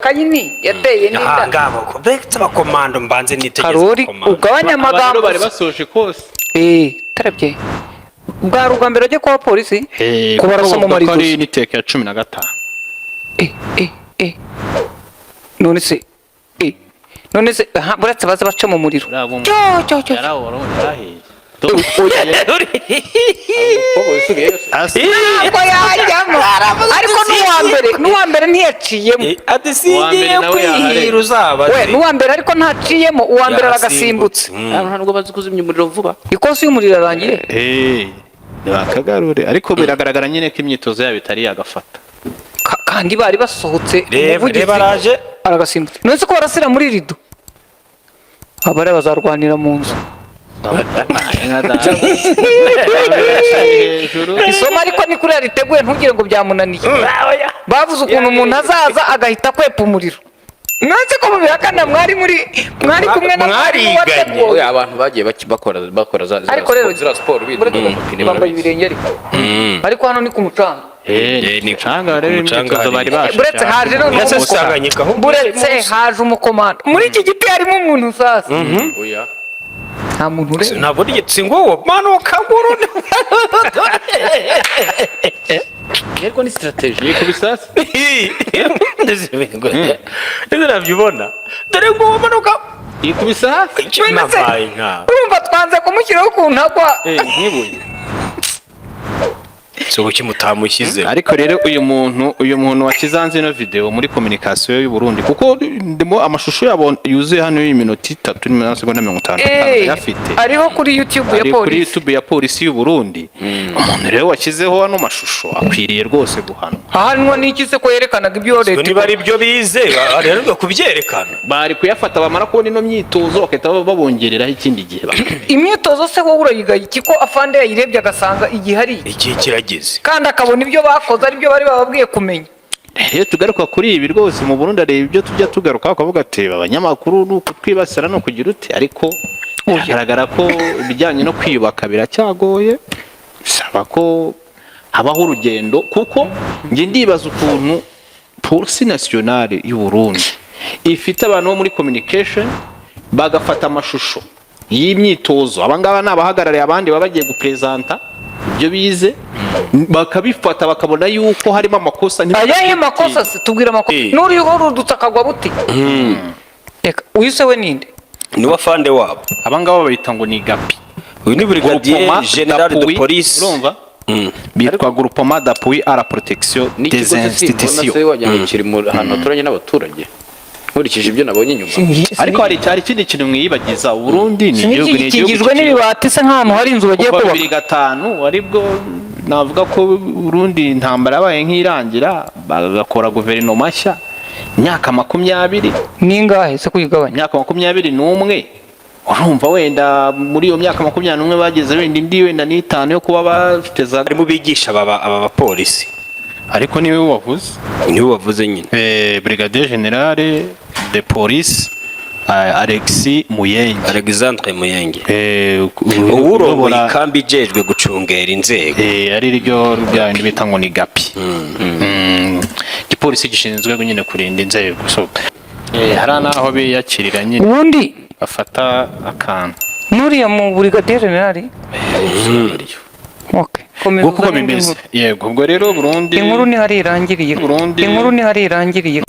kanyini yateye n'inda ngabo ko beketse abakomando mbanze nitegeze Karori ugabanya amagambo bari basoje kose tarabye bwa rugambero ryo kwa polisi kubarasa mu mariguzi ari niteka ya 15 none se buretse baza baca mu muriro cyo yaraworo yarahiye ko yajyamo ariko n'uwa mbere ntiyaciyemo ati singiye kwihira uzaba n'uwa mbere ariko ntaciyemo uwa mbere aragasimbutse ntabwo bazi kuzimya umuriro vuba ikosi y'umuriro arangiye bakagarure ariko biragaragara nyine ko imyitozo yabo itari yagafata kandi bari basohotse reba araje aragasimbutse none se ko barasira muri rido abare bazarwanira mu nzu isomo ariko ni kuri yariteguye ntugire ngo byamunaniye bavuze ukuntu umuntu azaza agahita kwepa umuriro none ko mubihakana mwari kumwe na mwari wateguye abantu bagiye bakora za sport bambaye ibirenge ariko hano ni ku mucanga ni mucanga rero imyitozo bari bashe buretse haje buretse haje umukomando muri iki giti harimo umuntu sasa nta muntu ure ntabwo rigetse ngo manuka Burundi yego ni strategy kubisasa ndabibona dore ngo manuka ikubisasa nabaye nka urumva twanze kumushyiraho ku ntagwa nkibuye so kimutamushyize ariko rero uyu muntu wakizanze no video muri communication y'u Burundi kuko ndimo amashusho yabo yuzuye hano y'iminota 3 n'amasegonda 50 yafite ariho kuri YouTube ya polisi kuri YouTube ya polisi y'u Burundi umuntu rero wakizeho hano mashusho akwiriye rwose guhanwa ahanwa n'iki se ko yerekanaga ibyo leta niba ari byo bize rero kubyerekana bari kuyafata bamara kubona ino myitozo bakahita babongereraho ikindi gihe imyitozo se wowe urayigaye iki ko afande yayirebye agasanga igihari iki kirageze kandi akabona ibyo bakoze ari byo bari bababwiye kumenya rero tugaruka kuri ibi rwose mu Burundi areba ibyo tujya tugaruka akavuga ati abanyamakuru nuko twibasira no kugira uti ariko bigaragara ko ibijyanye no kwiyubaka biracyagoye bisaba ko habaho urugendo kuko nge ndibaza ukuntu polisi nationale y'u Burundi ifite abantu bo muri communication bagafata amashusho y'imyitozo abangaba nabahagarariye abandi babagiye gupresenta ibyo bize bakabifata bakabona yuko harimo amakosa ayahe makosa se tubwira amakosa nuriho rudutse akagwa buti reka uyise we ninde ni wafande wabo abangaba bayita ngo ni gapi uyu ni brigadier general de police urumva bitwa groupement d'appui à la protection des institutions kiri mu hano turanye n'abaturage nkurikije ibyo nabonye inyuma ariko hari cyari ikindi kintu mwiyibagiza Burundi ni igihugu kigizwe n'ibibati se nk'ahantu hari inzu bagiye kubaka 2005 aribwo navuga ko Burundi intambara yabaye nk'irangira bagakora guverinoma nshya imyaka 20 ningahe se kuyigabanya imyaka 21 urumva wenda muri iyo myaka 21 bageze wenda indi wenda n'itanu yo kuba bafite za mu bigisha aba bapolisi ariko niwe wavuze nyine brigadier general de police Alexandre Muyenge uburongoye ikambi ijejwe gucungera inzego ari ryo ryandi bita ngo ni gapi igipolisi gishinzwe nyine kurinda inzego so hari naho biyakirira nyine ubundi bafata akantu nuriya mu brigadier general okay kuko bimeze yego ubwo rero Burundi inkuru ni hari irangiriye